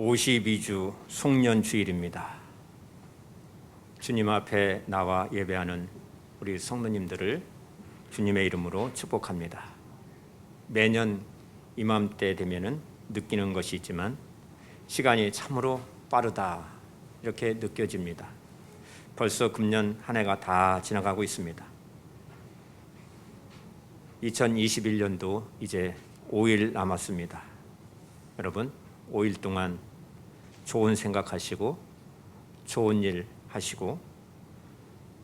52주 송년주일입니다. 주님 앞에 나와 예배하는 우리 성도님들을 주님의 이름으로 축복합니다. 매년 이맘때 되면은 느끼는 것이 있지만 시간이 참으로 빠르다 이렇게 느껴집니다. 벌써 금년 한 해가 다 지나가고 있습니다. 2021년도 이제 5일 남았습니다. 여러분 5일 동안 좋은 생각하시고 좋은 일 하시고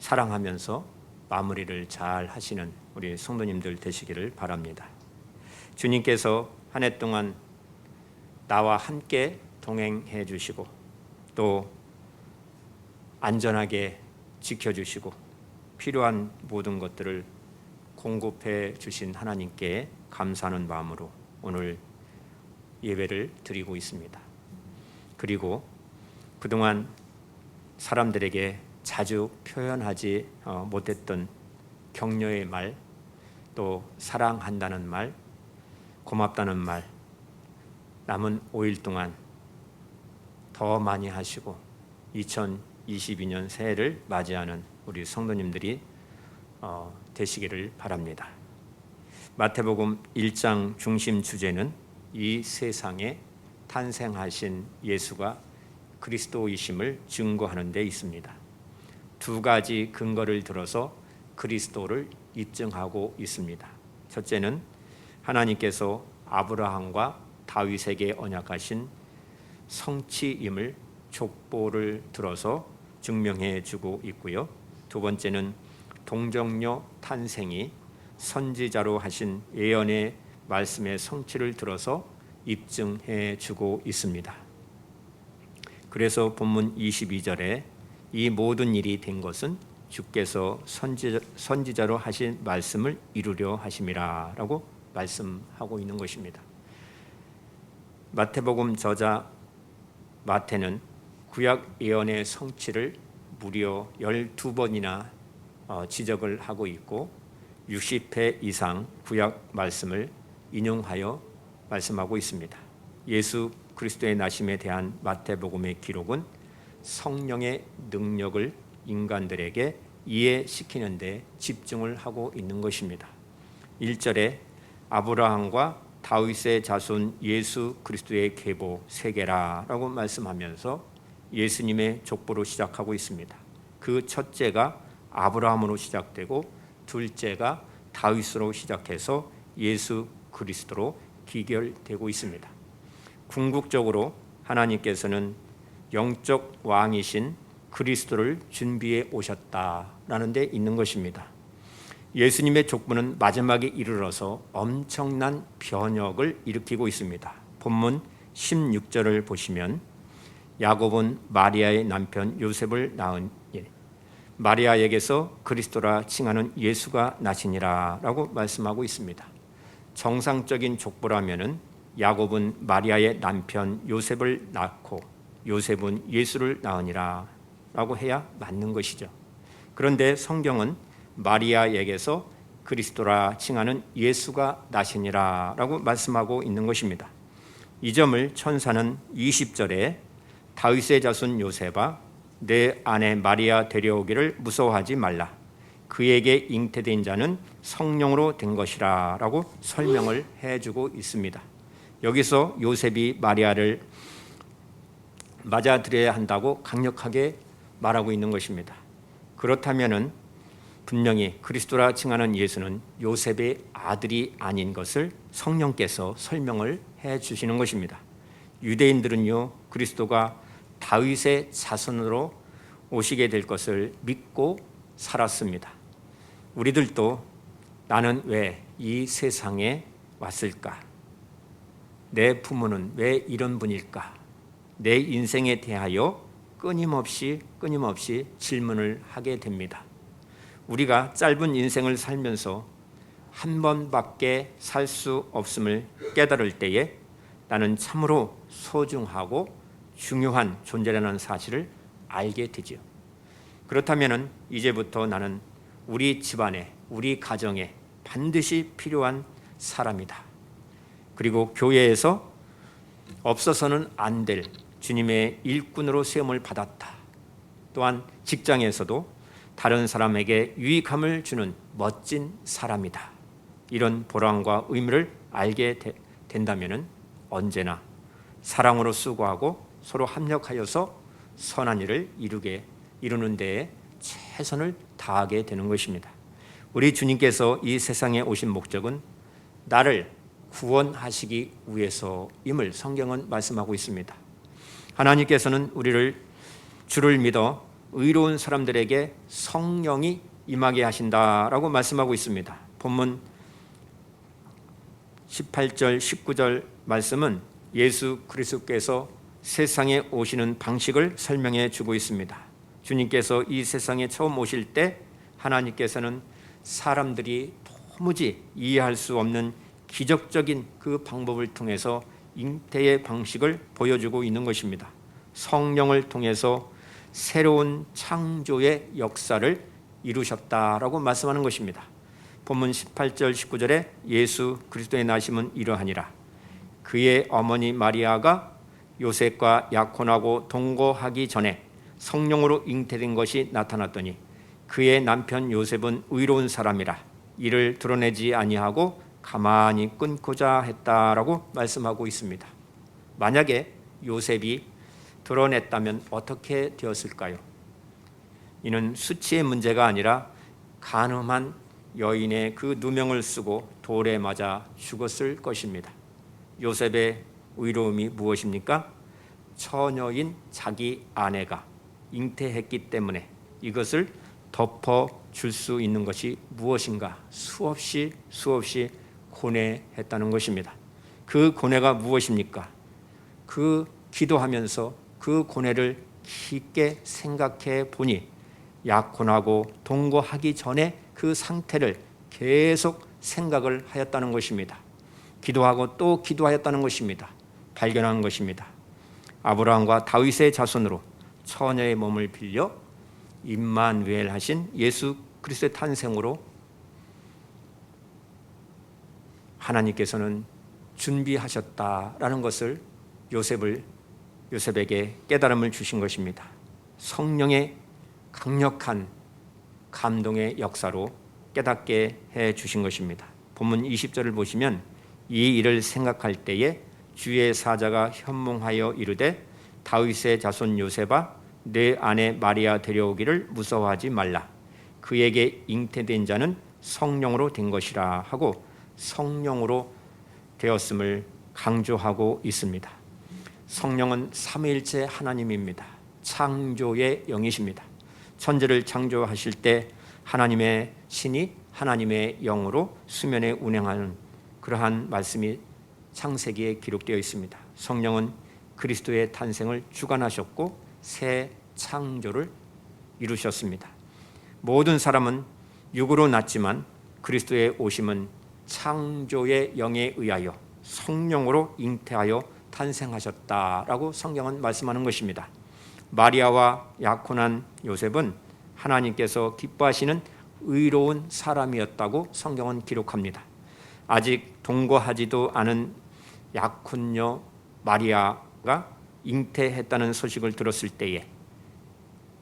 사랑하면서 마무리를 잘 하시는 우리 성도님들 되시기를 바랍니다. 주님께서 한 해 동안 나와 함께 동행해 주시고 또 안전하게 지켜주시고 필요한 모든 것들을 공급해 주신 하나님께 감사하는 마음으로 오늘 예배를 드리고 있습니다. 그리고 그동안 사람들에게 자주 표현하지 못했던 격려의 말, 또 사랑한다는 말, 고맙다는 말, 남은 5일 동안 더 많이 하시고 2022년 새해를 맞이하는 우리 성도님들이 되시기를 바랍니다. 마태복음 1장 중심 주제는 이 세상에 탄생하신 예수가 그리스도이심을 증거하는 데 있습니다. 두 가지 근거를 들어서 그리스도를 입증하고 있습니다. 첫째는 하나님께서 아브라함과 다윗에게 언약하신 성취임을 족보를 들어서 증명해 주고 있고요. 두 번째는 동정녀 탄생이 선지자로 하신 예언의 말씀의 성취를 들어서 입증해 주고 있습니다. 그래서 본문 22절에 이 모든 일이 된 것은 주께서 선지자로 하신 말씀을 이루려 하심이라 라고 말씀하고 있는 것입니다. 마태복음 저자 마태는 구약 예언의 성취를 무려 12번이나 지적을 하고 있고 60회 이상 구약 말씀을 인용하여 말씀하고 있습니다. 예수 그리스도의 나심에 대한 마태복음의 기록은 성령의 능력을 인간들에게 이해시키는 데 집중을 하고 있는 것입니다. 1절에 아브라함과 다윗의 자손 예수 그리스도의 계보 세계라라고 말씀하면서 예수님의 족보로 시작하고 있습니다. 그 첫째가 아브라함으로 시작되고 둘째가 다윗으로 시작해서 예수 그리스도로 기결되고 있습니다. 궁극적으로 하나님께서는 영적 왕이신 그리스도를 준비해 오셨다라는 데 있는 것입니다. 예수님의 족보는 마지막에 이르러서 엄청난 변혁을 일으키고 있습니다. 본문 16절을 보시면 야곱은 마리아의 남편 요셉을 낳은 마리아에게서 그리스도라 칭하는 예수가 나시니라 라고 말씀하고 있습니다. 정상적인 족보라면은 야곱은 마리아의 남편 요셉을 낳고 요셉은 예수를 낳으니라 라고 해야 맞는 것이죠. 그런데 성경은 마리아에게서 그리스도라 칭하는 예수가 나시니라 라고 말씀하고 있는 것입니다. 이 점을 천사는 20절에 다윗의 자손 요셉아 내 아내 마리아 데려오기를 무서워하지 말라. 그에게 잉태된 자는 성령으로 된 것이라 라고 설명을 해주고 있습니다. 여기서 요셉이 마리아를 맞아들여야 한다고 강력하게 말하고 있는 것입니다. 그렇다면은 분명히 그리스도라 칭하는 예수는 요셉의 아들이 아닌 것을 성령께서 설명을 해주시는 것입니다. 유대인들은요 그리스도가 다윗의 자손으로 오시게 될 것을 믿고 살았습니다. 우리들도 나는 왜 이 세상에 왔을까? 내 부모는 왜 이런 분일까? 내 인생에 대하여 끊임없이 질문을 하게 됩니다. 우리가 짧은 인생을 살면서 한 번밖에 살 수 없음을 깨달을 때에 나는 참으로 소중하고 중요한 존재라는 사실을 알게 되죠. 그렇다면 이제부터 나는 우리 집안에, 우리 가정에 반드시 필요한 사람이다. 그리고 교회에서 없어서는 안 될 주님의 일꾼으로 세움을 받았다. 또한 직장에서도 다른 사람에게 유익함을 주는 멋진 사람이다. 이런 보람과 의미를 알게 된다면 언제나 사랑으로 수고하고 서로 합력하여서 선한 일을 이루는 데에 최선을 다하게 되는 것입니다. 우리 주님께서 이 세상에 오신 목적은 나를 구원하시기 위해서임을 성경은 말씀하고 있습니다. 하나님께서는 주를 믿어 의로운 사람들에게 성령이 임하게 하신다라고 말씀하고 있습니다. 본문 18절 19절 말씀은 예수 그리스도께서 세상에 오시는 방식을 설명해 주고 있습니다. 주님께서 이 세상에 처음 오실 때 하나님께서는 사람들이 도무지 이해할 수 없는 기적적인 그 방법을 통해서 잉태의 방식을 보여주고 있는 것입니다. 성령을 통해서 새로운 창조의 역사를 이루셨다라고 말씀하는 것입니다. 본문 18절 19절에 예수 그리스도의 나심은 이러하니라. 그의 어머니 마리아가 요셉과 약혼하고 동거하기 전에 성령으로 잉태된 것이 나타났더니 그의 남편 요셉은 의로운 사람이라 이를 드러내지 아니하고 가만히 끊고자 했다라고 말씀하고 있습니다. 만약에 요셉이 드러냈다면 어떻게 되었을까요? 이는 수치의 문제가 아니라 간음한 여인의 그 누명을 쓰고 돌에 맞아 죽었을 것입니다. 요셉의 의로움이 무엇입니까? 처녀인 자기 아내가 잉태했기 때문에 이것을 덮어줄 수 있는 것이 무엇인가? 수없이 고뇌했다는 것입니다. 그 고뇌가 무엇입니까? 그 기도하면서 그 고뇌를 깊게 생각해 보니 약혼하고 동거하기 전에 그 상태를 계속 생각을 하였다는 것입니다. 기도하고 또 기도하였다는 것입니다. 발견한 것입니다. 아브라함과 다윗의 자손으로 처녀의 몸을 빌려 임마누엘 하신 예수 그리스도의 탄생으로 하나님께서는 준비하셨다라는 것을 요셉에게 깨달음을 주신 것입니다. 성령의 강력한 감동의 역사로 깨닫게 해 주신 것입니다. 본문 20절을 보시면 이 일을 생각할 때에 주의 사자가 현몽하여 이르되 다윗의 자손 요셉아 내 아내 마리아 데려오기를 무서워하지 말라. 그에게 잉태된 자는 성령으로 된 것이라 하고 성령으로 되었음을 강조하고 있습니다. 성령은 삼위일체 하나님입니다. 창조의 영이십니다. 천지를 창조하실 때 하나님의 신이 하나님의 영으로 수면에 운행하는 그러한 말씀이 창세기에 기록되어 있습니다. 성령은 그리스도의 탄생을 주관하셨고 새 창조를 이루셨습니다. 모든 사람은 육으로 났지만 그리스도의 오심은 창조의 영에 의하여 성령으로 잉태하여 탄생하셨다라고 성경은 말씀하는 것입니다. 마리아와 약혼한 요셉은 하나님께서 기뻐하시는 의로운 사람이었다고 성경은 기록합니다. 아직 동거하지도 않은 약혼녀 마리아가 잉태했다는 소식을 들었을 때에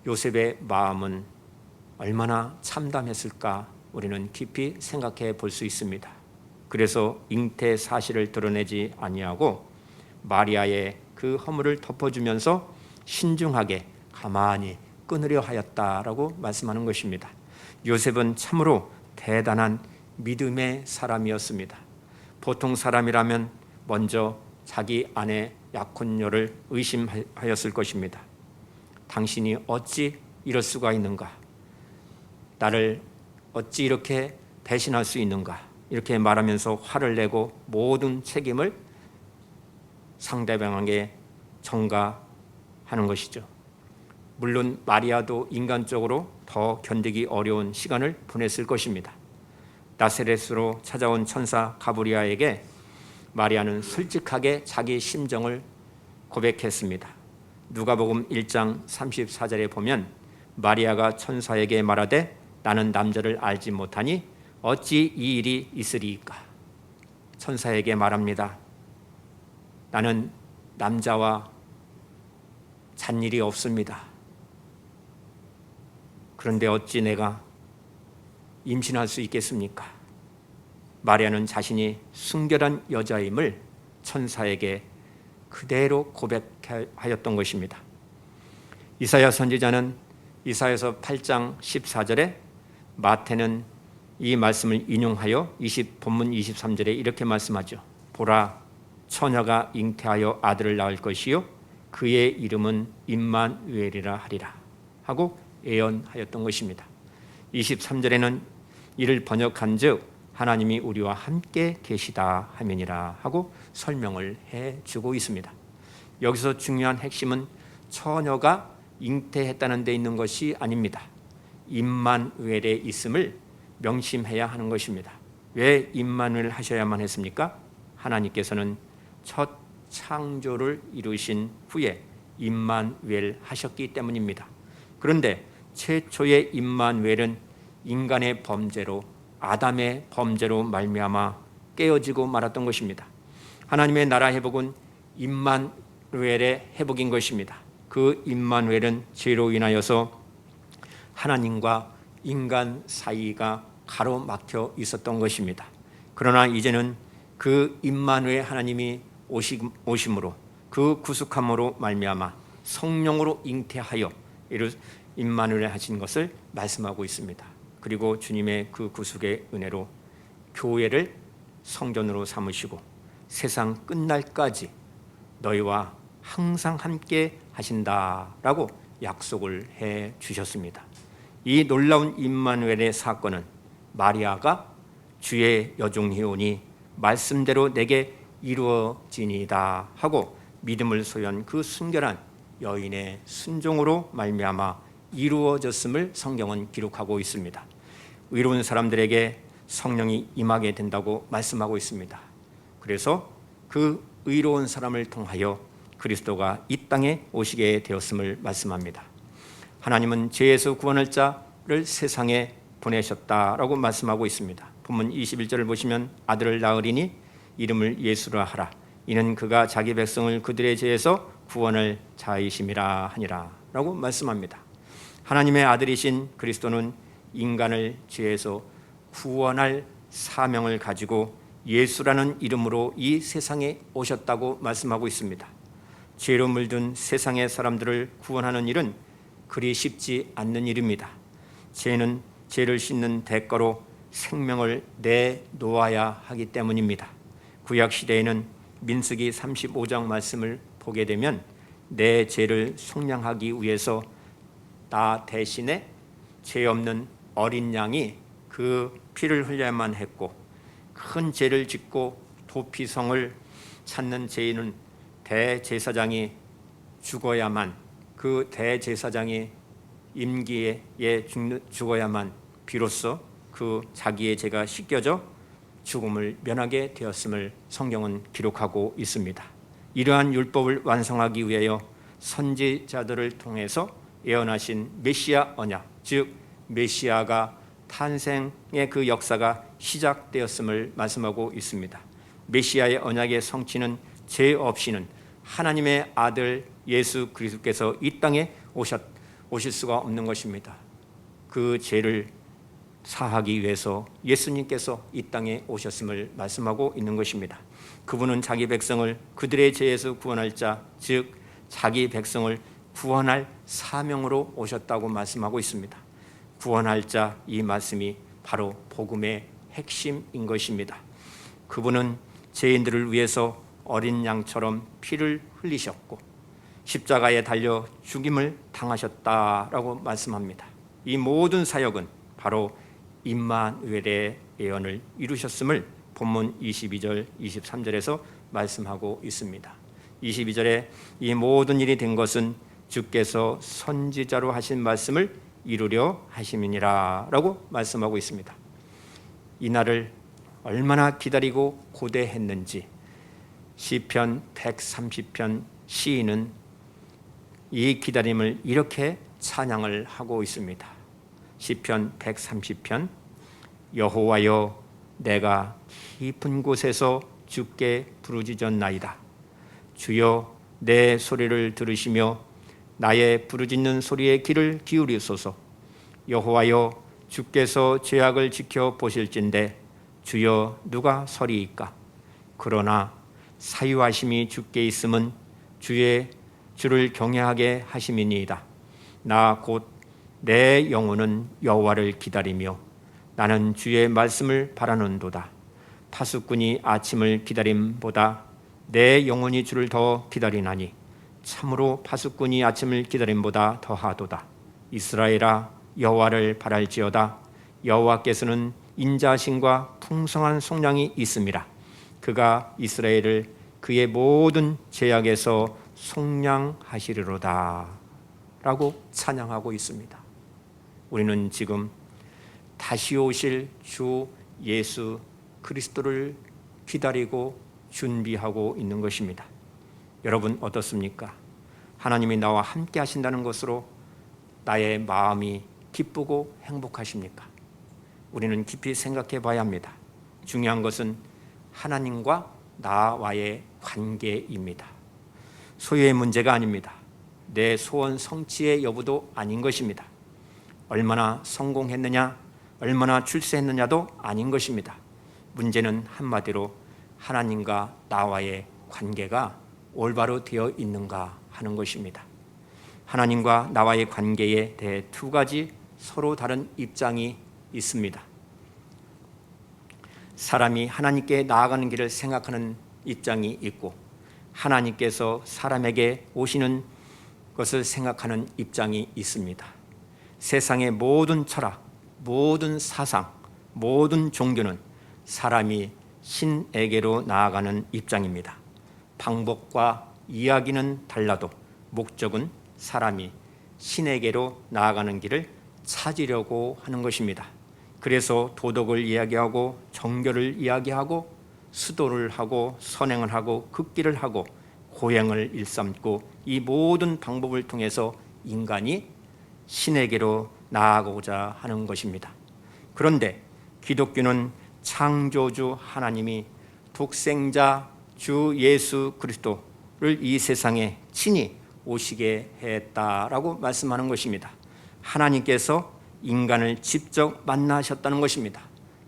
요셉의 마음은 얼마나 참담했을까 우리는 깊이 생각해 볼 수 있습니다. 그래서 잉태 사실을 드러내지 아니하고 마리아의 그 허물을 덮어주면서 신중하게 가만히 끊으려 하였다라고 말씀하는 것입니다. 요셉은 참으로 대단한 믿음의 사람이었습니다. 보통 사람이라면 먼저 자기 아내 약혼녀를 의심하였을 것입니다. 당신이 어찌 이럴 수가 있는가? 나를 어찌 이렇게 배신할 수 있는가? 이렇게 말하면서 화를 내고 모든 책임을 상대방에게 전가하는 것이죠. 물론 마리아도 인간적으로 더 견디기 어려운 시간을 보냈을 것입니다. 나세렛으로 찾아온 천사 가브리엘에게 마리아는 솔직하게 자기 심정을 고백했습니다. 누가복음 1장 34절에 보면 마리아가 천사에게 말하되 나는 남자를 알지 못하니 어찌 이 일이 있으리이까? 천사에게 말합니다. 나는 남자와 잔일이 없습니다. 그런데 어찌 내가 임신할 수 있겠습니까? 마리아는 자신이 순결한 여자임을 천사에게 그대로 고백하였던 것입니다. 이사야 선지자는 이사야서 8장 14절에 마태는 이 말씀을 인용하여 본문 23절에 이렇게 말씀하죠. 보라, 처녀가 잉태하여 아들을 낳을 것이요 그의 이름은 임마누엘이라 하리라 하고 예언하였던 것입니다. 23절에는 이를 번역한즉 하나님이 우리와 함께 계시다 하면이라 하고 설명을 해주고 있습니다. 여기서 중요한 핵심은 처녀가 잉태했다는 데 있는 것이 아닙니다. 임마누엘의 있음을 명심해야 하는 것입니다. 왜 임마누엘 하셔야만 했습니까? 하나님께서는 첫 창조를 이루신 후에 임마누엘 하셨기 때문입니다. 그런데 최초의 임마누엘은 인간의 범죄로, 아담의 범죄로 말미암아 깨어지고 말았던 것입니다. 하나님의 나라 회복은 임마누엘의 회복인 것입니다. 그 임마누엘은 죄로 인하여서 하나님과 인간 사이가 가로막혀 있었던 것입니다. 그러나 이제는 그 임마누엘 하나님이 오심으로 그 구속함으로 말미암아 성령으로 잉태하여 임마누엘 하신 것을 말씀하고 있습니다. 그리고 주님의 그 구속의 은혜로 교회를 성전으로 삼으시고 세상 끝날까지 너희와 항상 함께 하신다라고 약속을 해 주셨습니다. 이 놀라운 임마누엘의 사건은 마리아가 주의 여종이오니 말씀대로 내게 이루어지니이다 하고 믿음을 소유한 그 순결한 여인의 순종으로 말미암아 이루어졌음을 성경은 기록하고 있습니다. 의로운 사람들에게 성령이 임하게 된다고 말씀하고 있습니다. 그래서 그 의로운 사람을 통하여 그리스도가 이 땅에 오시게 되었음을 말씀합니다. 하나님은 죄에서 구원할 자를 세상에 보내셨다라고 말씀하고 있습니다. 본문 21절을 보시면 아들을 낳으리니 이름을 예수라 하라. 이는 그가 자기 백성을 그들의 죄에서 구원할 자이심이라 하니라 라고 말씀합니다. 하나님의 아들이신 그리스도는 인간을 죄에서 구원할 사명을 가지고 예수라는 이름으로 이 세상에 오셨다고 말씀하고 있습니다. 죄로 물든 세상의 사람들을 구원하는 일은 그리 쉽지 않는 일입니다. 죄는 죄를 씻는 대가로 생명을 내놓아야 하기 때문입니다. 구약 시대에는 민수기 35장 말씀을 보게 되면 내 죄를 속량하기 위해서 나 대신에 죄 없는 어린 양이 그 피를 흘려야만 했고, 큰 죄를 짓고 도피성을 찾는 죄인은 대제사장이 죽어야만, 그 대제사장이 임기에 죽어야만 비로소 그 자기의 죄가 씻겨져 죽음을 면하게 되었음을 성경은 기록하고 있습니다. 이러한 율법을 완성하기 위하여 선지자들을 통해서 예언하신 메시아 언약, 즉 메시아가 탄생의 그 역사가 시작되었음을 말씀하고 있습니다. 메시아의 언약의 성취는 죄 없이는 하나님의 아들 예수 그리스도께서 이 땅에 오실 수가 없는 것입니다. 그 죄를 사하기 위해서 예수님께서 이 땅에 오셨음을 말씀하고 있는 것입니다. 그분은 자기 백성을 그들의 죄에서 구원할 자, 즉 자기 백성을 구원할 사명으로 오셨다고 말씀하고 있습니다. 구원할 자, 이 말씀이 바로 복음의 핵심인 것입니다. 그분은 죄인들을 위해서 어린 양처럼 피를 흘리셨고 십자가에 달려 죽임을 당하셨다라고 말씀합니다. 이 모든 사역은 바로 임마누엘의 예언을 이루셨음을 본문 22절, 23절에서 말씀하고 있습니다. 22절에 이 모든 일이 된 것은 주께서 선지자로 하신 말씀을 이루려 하심이니라 라고 말씀하고 있습니다. 이 날을 얼마나 기다리고 고대했는지 시편 130편 시인은 이 기다림을 이렇게 찬양을 하고 있습니다. 시편 130편 여호와여 내가 깊은 곳에서 주께 부르짖었나이다. 주여 내 소리를 들으시며 나의 부르짖는 소리에 귀를 기울이소서. 여호와여, 주께서 죄악을 지켜 보실진대 주여 누가 서리이까? 그러나 사유하심이 주께 있음은 주를 경외하게 하심이니이다. 나 곧 내 영혼은 여호와를 기다리며 나는 주의 말씀을 바라는도다. 파수꾼이 아침을 기다림보다 내 영혼이 주를 더 기다리나니 참으로 파수꾼이 아침을 기다림보다 더하도다. 이스라엘아, 여호와를 바랄지어다. 여호와께서는 인자하심과 풍성한 속량이 있음이라. 그가 이스라엘을 그의 모든 죄악에서 속량하시리로다 라고 찬양하고 있습니다. 우리는 지금 다시 오실 주 예수 그리스도를 기다리고 준비하고 있는 것입니다. 여러분 어떻습니까? 하나님이 나와 함께 하신다는 것으로 나의 마음이 기쁘고 행복하십니까? 우리는 깊이 생각해 봐야 합니다. 중요한 것은 하나님과 나와의 관계입니다. 소유의 문제가 아닙니다. 내 소원 성취의 여부도 아닌 것입니다. 얼마나 성공했느냐, 얼마나 출세했느냐도 아닌 것입니다. 문제는 한마디로 하나님과 나와의 관계가 올바로 되어 있는가 하는 것입니다. 하나님과 나와의 관계에 대해 두 가지 서로 다른 입장이 있습니다. 사람이 하나님께 나아가는 길을 생각하는 입장이 있고 하나님께서 사람에게 오시는 것을 생각하는 입장이 있습니다. 세상의 모든 철학, 모든 사상, 모든 종교는 사람이 신에게로 나아가는 입장입니다. 방법과 이야기는 달라도 목적은 사람이 신에게로 나아가는 길을 찾으려고 하는 것입니다. 그래서 도덕을 이야기하고 정교를 이야기하고 수도를 하고 선행을 하고 극기를 하고 고행을 일삼고 이 모든 방법을 통해서 인간이 신에게로 나아가고자 하는 것입니다. 그런데 기독교는 창조주 하나님이 독생자 주 예수 그리스도를 이 세상에 친히 오시게 했다라고 말씀하는 것입니다. 하나님께서 인간을 직접 만나셨다는 것입니다.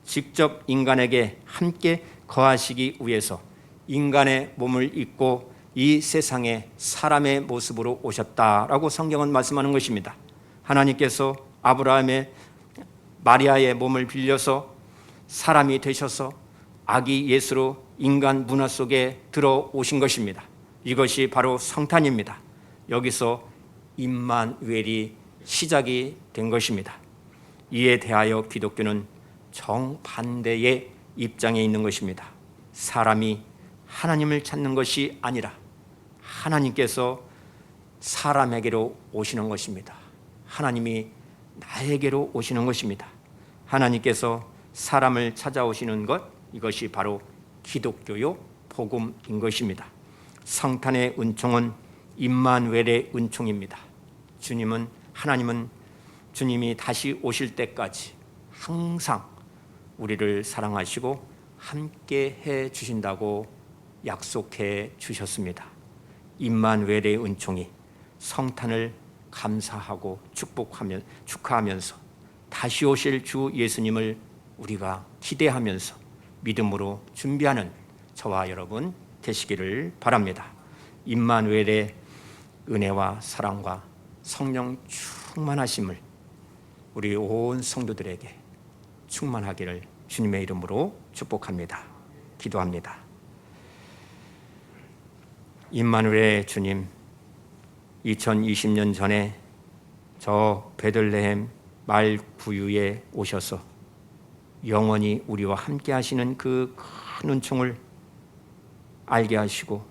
직접 인간에게 함께 거하시기 위해서 인간의 몸을 입고 이 세상에 사람의 모습으로 오셨다라고 성경은 말씀하는 것입니다. 하나님께서 아브라함의 마리아의 몸을 빌려서 사람이 되셔서 아기 예수로 인간 문화 속에 들어오신 것입니다. 이것이 바로 성탄입니다. 여기서 임마누엘이 시작이 된 것입니다. 이에 대하여 기독교는 정반대의 입장에 있는 것입니다. 사람이 하나님을 찾는 것이 아니라 하나님께서 사람에게로 오시는 것입니다. 하나님이 나에게로 오시는 것입니다. 하나님께서 사람을 찾아오시는 것, 이것이 바로 기독교요 복음인 것입니다. 성탄의 은총은 임마누엘의 은총입니다. 하나님은 주님이 다시 오실 때까지 항상 우리를 사랑하시고 함께 해 주신다고 약속해 주셨습니다. 임마누엘의 은총이 성탄을 감사하고 축하하면서 다시 오실 주 예수님을 우리가 기대하면서 믿음으로 준비하는 저와 여러분 되시기를 바랍니다. 임마누엘의 은혜와 사랑과 성령 충만하심을 우리 온 성도들에게 충만하기를 주님의 이름으로 축복합니다. 기도합니다. 임마누엘의 주님, 2020년 전에 저 베들레헴 말 구유에 오셔서 영원히 우리와 함께 하시는 그 큰 은총을 알게 하시고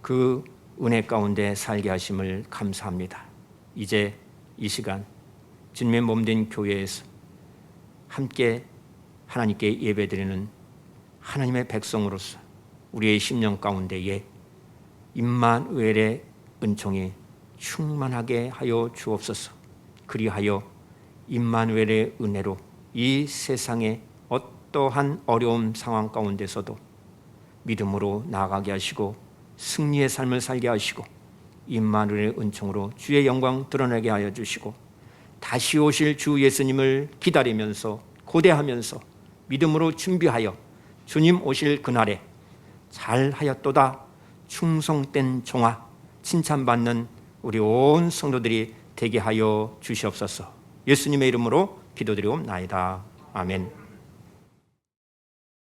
그 은혜 가운데 살게 하심을 감사합니다. 이제 이 시간 주님의 몸된 교회에서 함께 하나님께 예배드리는 하나님의 백성으로서 우리의 심령 가운데에 임마누엘의 은총이 충만하게 하여 주옵소서. 그리하여 임마누엘의 은혜로 이 세상의 어떠한 어려운 상황 가운데서도 믿음으로 나아가게 하시고 승리의 삶을 살게 하시고 임마누엘의 은총으로 주의 영광 드러나게 하여 주시고 다시 오실 주 예수님을 기다리면서 고대하면서 믿음으로 준비하여 주님 오실 그날에 잘하였도다 충성된 종아 칭찬받는 우리 온 성도들이 되게 하여 주시옵소서. 예수님의 이름으로 기도드리옵나이다. 아멘.